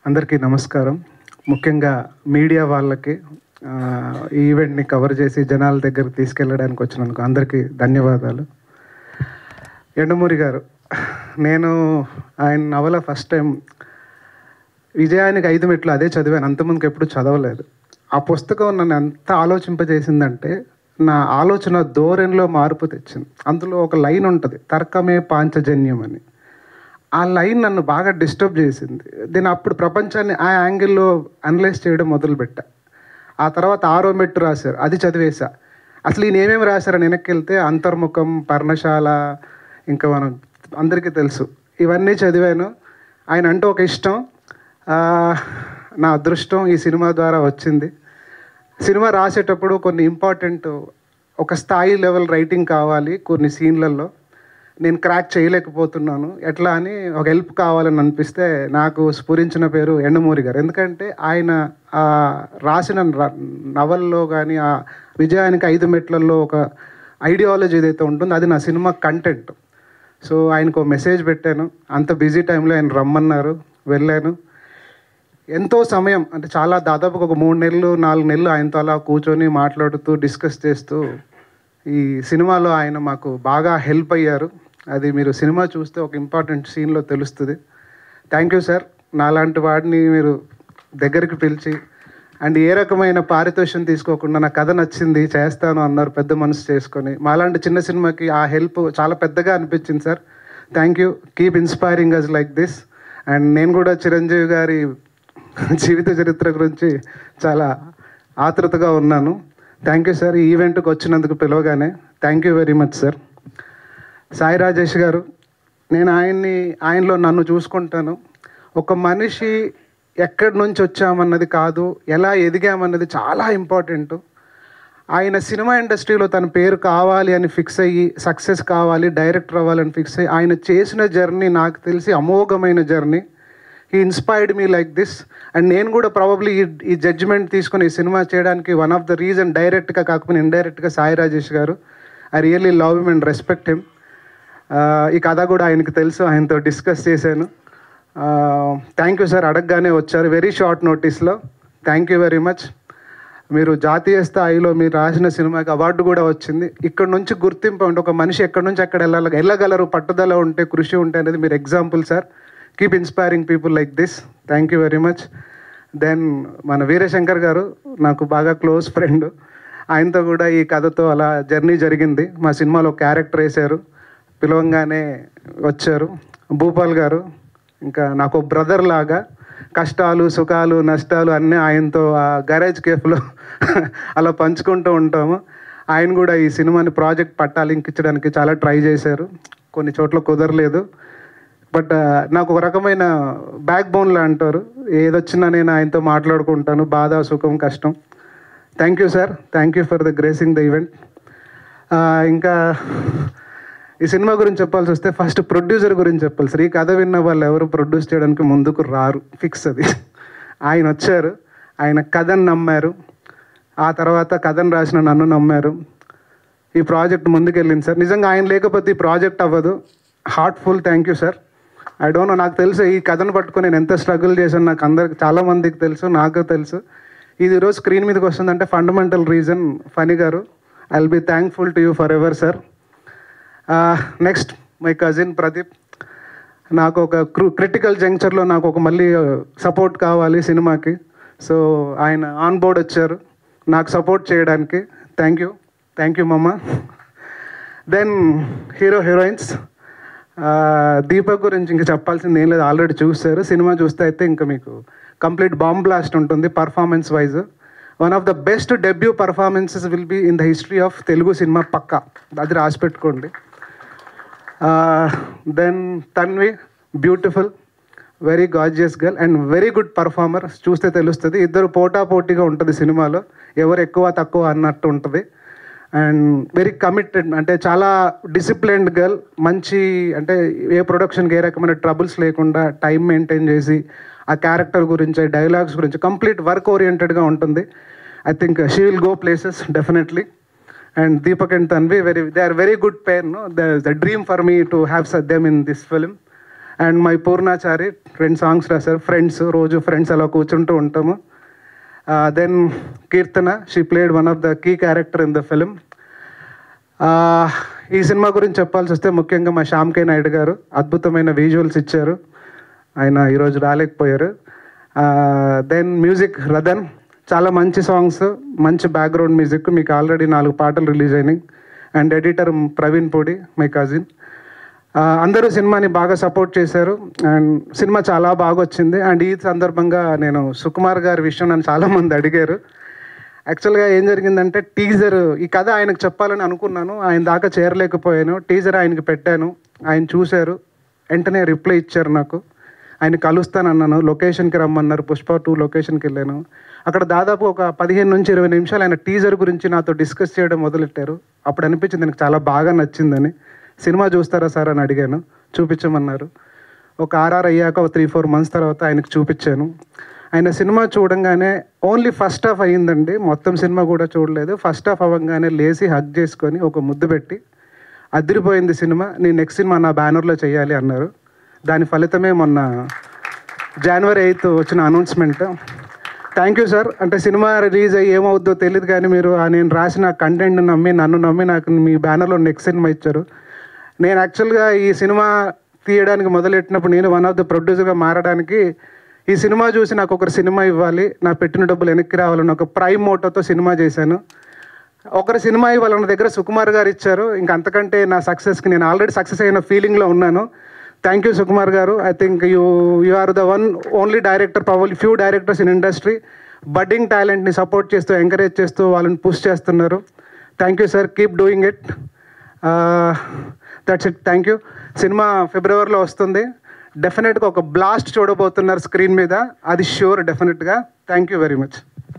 అందరికీ నమస్కారం. ముఖ్యంగా మీడియా వాళ్ళకి ఈ ఈవెంట్ని కవర్ చేసి జనాల దగ్గరికి తీసుకెళ్ళడానికి వచ్చినందుకు అందరికీ ధన్యవాదాలు. యండమూరి గారు, నేను ఆయన నవల ఫస్ట్ టైం విజయానికి 5 మెట్లు అదే చదివాను, అంతకుముందుకు ఎప్పుడు చదవలేదు. ఆ పుస్తకం నన్ను ఎంత ఆలోచింపజేసిందంటే నా ఆలోచన ధోరణిలో మార్పు తెచ్చింది. అందులో ఒక లైన్ ఉంటుంది, తర్కమే పాంచజన్యం అని. ఆ లైన్ నన్ను బాగా డిస్టర్బ్ చేసింది. నేను అప్పుడు ప్రపంచాన్ని ఆ యాంగిల్లో అనలైజ్ చేయడం మొదలుపెట్టా. ఆ తర్వాత 6వ మెట్టు రాశారు, అది చదివేశా. అసలు ఈయన ఏమేమి రాశారని వెనక్కి వెళ్తే అంతర్ముఖం, పర్ణశాల, ఇంకా మనం అందరికీ తెలుసు, ఇవన్నీ చదివాను. ఆయన అంటే ఒక ఇష్టం, నా అదృష్టం ఈ సినిమా ద్వారా వచ్చింది. సినిమా రాసేటప్పుడు కొన్ని ఇంపార్టెంట్ ఒక స్థాయి లెవెల్ రైటింగ్ కావాలి, కొన్ని సీన్లలో నేను క్రాక్ చేయలేకపోతున్నాను, ఎట్లా అని ఒక హెల్ప్ కావాలని అనిపిస్తే నాకు స్ఫురించిన పేరు యండమూరి గారు. ఎందుకంటే ఆయన రాసిన నవల్లో కానీ ఆ విజయానికి 5 మెట్లలో ఒక ఐడియాలజీ ఏదైతే ఉంటుందో అది నా సినిమా కంటెంట్. సో ఆయనకు ఒక మెసేజ్ పెట్టాను, అంత బిజీ టైంలో ఆయన రమ్మన్నారు, వెళ్ళాను. ఎంతో సమయం అంటే చాలా దాదాపుగా ఒక 3 నెలలు 4 నెలలు ఆయనతో అలా కూర్చొని మాట్లాడుతూ డిస్కస్ చేస్తూ ఈ సినిమాలో ఆయన మాకు బాగా హెల్ప్ అయ్యారు. అది మీరు సినిమా చూస్తే ఒక ఇంపార్టెంట్ సీన్లో తెలుస్తుంది. Thank you sir. నాలాంటి వాడిని మీరు దగ్గరికి పిలిచి అండ్ ఏ రకమైన పారితోషికం తీసుకోకుండా నా కథ నచ్చింది చేస్తాను అన్నారు, పెద్ద మనసు చేసుకొని. మాలాంటి చిన్న సినిమాకి ఆ హెల్ప్ చాలా పెద్దగా అనిపించింది sir. Thank you, keep inspiring us like this. And నేను కూడా చిరంజీవి గారి జీవిత చరిత్ర గురించి చాలా ఆతృతగా ఉన్నాను. థ్యాంక్ యూ సార్, ఈ ఈవెంట్కి వచ్చినందుకు పిలవగానే thank you very much sir. Sai Rajesh గారు, నేను ఆయనలో నన్ను చూసుకుంటాను. ఒక మనిషి ఎక్కడి నుంచి వచ్చామన్నది కాదు, ఎలా ఎదిగామన్నది చాలా ఇంపార్టెంట్. ఆయన సినిమా ఇండస్ట్రీలో తన పేరు కావాలి అని ఫిక్స్ అయ్యి, సక్సెస్ కావాలి, డైరెక్టర్ అవ్వాలని ఫిక్స్ అయ్యి ఆయన చేసిన జర్నీ నాకు తెలిసి అమోఘమైన journey. He inspired me like this. And నేను కూడా ప్రాబబ్లీ ఈ జడ్జిమెంట్ తీసుకుని ఈ సినిమా చేయడానికి వన్ ఆఫ్ ద రీజన్, డైరెక్ట్గా కాకపోతే ఇండైరెక్ట్గా సాయి రాజేష్ గారు. I really love him and respect him. ఈ కథ కూడా ఆయనకు తెలుసు, ఆయనతో డిస్కస్ చేశాను. థ్యాంక్ యూ సార్, అడగగానే వచ్చారు వెరీ షార్ట్ నోటీస్లో. Thank you very much. మీరు జాతీయ స్థాయిలో మీరు రాసిన సినిమాకి అవార్డు కూడా వచ్చింది. ఇక్కడ నుంచి గుర్తింపు ఉంటే ఒక మనిషి ఎక్కడి నుంచి అక్కడ వెళ్ళగలరు, పట్టుదల ఉంటే, కృషి ఉంటే అనేది మీరు example sir. Keep inspiring people like this. Thank you very much. Then మన వీరశంకర్ గారు నాకు బాగా క్లోజ్ ఫ్రెండ్. ఆయనతో కూడా ఈ కథతో అలా జర్నీ జరిగింది. మా సినిమాలో క్యారెక్టర్ వేశారు, పిలవంగానే వచ్చారు. భూపాల్ గారు ఇంకా నాకు బ్రదర్ లాగా, కష్టాలు సుఖాలు నష్టాలు అన్నీ ఆయనతో ఆ గరేజ్ కేఫ్లో అలా పంచుకుంటూ ఉంటాము. ఆయన కూడా ఈ సినిమాని ప్రాజెక్ట్ పట్టాలింకించడానికి చాలా ట్రై చేశారు, కొన్ని చోట్ల కుదరలేదు. బట్ నాకు ఒక రకమైన బ్యాక్ బోన్లా అంటారు, ఏదొచ్చినా నేను ఆయనతో మాట్లాడుకుంటాను, బాధ సుఖం కష్టం. Thank you sir, thank you for the gracing the event. ఇంకా ఈ సినిమా గురించి చెప్పాల్సి వస్తే ఫస్ట్ ప్రొడ్యూసర్ గురించి చెప్పాలి సార్. ఈ కథ విన్న వాళ్ళు ఎవరు ప్రొడ్యూస్ చేయడానికి ముందుకు రారు, ఫిక్స్ అది. ఆయన వచ్చారు, ఆయన కథను నమ్మారు, ఆ తర్వాత కథను రాసిన నన్ను నమ్మారు. ఈ ప్రాజెక్ట్ ముందుకెళ్ళింది సార్. నిజంగా ఆయన లేకపోతే ఈ ప్రాజెక్ట్ అవ్వదు. Heartful thank you sir. I don't know, నాకు తెలుసు ఈ కథను పట్టుకొని నేను ఎంత స్ట్రగుల్ చేశాను, నాకు అందరికి చాలామందికి తెలుసు, నాకు తెలుసు. ఇది ఈరోజు స్క్రీన్ మీదకి వస్తుందంటే fundamental reason Phani garu. I will be thankful to you forever sir. Next my cousin Pradeep. నాకు ఒక క్రిటికల్ జంక్చర్లో నాకు ఒక మళ్ళీ సపోర్ట్ కావాలి సినిమాకి. సో ఆయన ఆన్ బోర్డ్ వచ్చారు నాకు సపోర్ట్ చేయడానికి. థ్యాంక్ యూ మమ్మ. దెన్ హీరోయిన్స్, దీపక్ గురించి ఇంకా చెప్పాల్సింది ఏం లేదు, ఆల్రెడీ చూస్తారు. సినిమా చూస్తే అయితే ఇంకా మీకు కంప్లీట్ బాంబ్ బ్లాస్ట్ ఉంటుంది performance wise. One of the best debut performances will be in the history of Telugu cinema, పక్కా, అది రాసి పెట్టుకోండి. Then Tanvi, beautiful, very gorgeous girl and very good performer. చూస్తే తెలుస్తుంది, ఇద్దరు పోటాపోటీగా ఉంటుంది సినిమాలో, ఎవరు ఎక్కువ తక్కువ అన్నట్టు ఉంటుంది. అండ్ వెరీ కమిటెడ్, అంటే చాలా డిసిప్లైన్డ్ గర్ల్. మంచి అంటే ఏ ప్రొడక్షన్కి ఏ రకమైన ట్రబుల్స్ లేకుండా టైం మెయింటైన్ చేసి ఆ క్యారెక్టర్ గురించి, డైలాగ్స్ గురించి కంప్లీట్ వర్క్ ఓరియంటెడ్గా ఉంటుంది. I think she will go places definitely. And Deepak and Tanvi, they are very good pair, no? There is a dream for me to have them in this film. And my Purnachari 2 songs రాశారు. Friends, రోజు friends అలా కూర్చుంటూ ఉంటాము. Then Keerthana, she played one of the key character in the film. ఈ సినిమా గురించి చెప్పాల్సి వస్తే ముఖ్యంగా మా శ్యామ్ కే నాయుడు గారు అద్భుతమైన విజువల్స్ ఇచ్చారు. ఆయన ఈరోజు రాలేకపోయారు. దెన్ మ్యూజిక్ రదన్, చాలా మంచి సాంగ్స్, మంచి బ్యాక్గ్రౌండ్ మ్యూజిక్. మీకు ఆల్రెడీ 4 పాటలు రిలీజ్ అయినాయి. And editor Praveen Pudi, my cousin. అందరూ సినిమాని బాగా సపోర్ట్ చేశారు అండ్ సినిమా చాలా బాగా వచ్చింది. అండ్ ఈ సందర్భంగా నేను సుకుమార్ గారి విషయం నన్ను చాలామంది అడిగారు. యాక్చువల్గా ఏం జరిగిందంటే, టీజర్ ఈ కథ ఆయనకు చెప్పాలని అనుకున్నాను, ఆయన దాకా చేరలేకపోయాను. టీజర్ ఆయనకి పెట్టాను, ఆయన చూశారు, వెంటనే రిప్లై ఇచ్చారు నాకు. ఆయన కలుస్తానన్నాను, లొకేషన్కి రమ్మన్నారు. పుష్ప 2 లొకేషన్కి వెళ్ళాను. అక్కడ దాదాపు ఒక 15 నుంచి 20 నిమిషాలు ఆయన టీజర్ గురించి నాతో డిస్కస్ చేయడం మొదలెట్టారు. అప్పుడు అనిపించింది నాకు చాలా బాగా నచ్చిందని. సినిమా చూస్తారా సార్ అని అడిగాను, చూపించమన్నారు. ఒక ఆర్ఆర్ అయ్యాక ఒక 3-4 మంత్స్ తర్వాత ఆయనకు చూపించాను. ఆయన సినిమా చూడంగానే ఓన్లీ ఫస్ట్ హాఫ్ అయ్యిందండి, మొత్తం సినిమా కూడా చూడలేదు. ఫస్ట్ హాఫ్ అవ్వగానే లేచి హగ్ చేసుకొని ఒక ముద్దు పెట్టి, అదిరిపోయింది సినిమా, నేను నెక్స్ట్ సినిమా నా బ్యానర్లో చేయాలి అన్నారు. దాని ఫలితమే మొన్న January 8th వచ్చిన అనౌన్స్మెంట్. Thank you sir. అంటే సినిమా రిలీజ్ అయ్యి ఏమవుద్దో తెలియదు కానీ మీరు నేను రాసిన కంటెంట్ నమ్మి, నన్ను నమ్మి నాకు మీ బ్యానర్లో నెక్స్ట్ సినిమా ఇచ్చారు. నేను యాక్చువల్గా ఈ సినిమా తీయడానికి మొదలెట్టినప్పుడు నేను వన్ ఆఫ్ ద ప్రొడ్యూసర్గా మారడానికి, ఈ సినిమా చూసి నాకు ఒకరు సినిమా ఇవ్వాలి, నా పెట్టిన డబ్బులు వెనక్కి రావాలని ఒక ప్రైమ్ మోటోతో సినిమా చేశాను. ఒకరు సినిమా ఇవ్వాలన్న దగ్గర సుకుమార్ గారు ఇచ్చారు. ఇంకా అంతకంటే నా సక్సెస్కి నేను ఆల్రెడీ సక్సెస్ అయిన ఫీలింగ్లో ఉన్నాను. Thank you Sukumar garu. I think you are the one only director, probably few directors in industry budding టాలెంట్ని సపోర్ట్ చేస్తూ, ఎంకరేజ్ చేస్తూ వాళ్ళని పుష్ చేస్తున్నారు. Thank you sir, keep doing it. That's it, thank you. సినిమా ఫిబ్రవరిలో వస్తుంది. డెఫినెట్గా ఒక బ్లాస్ట్ చూడబోతున్నారు స్క్రీన్ మీద, అది ష్యూర్ డెఫినెట్గా. Thank you very much.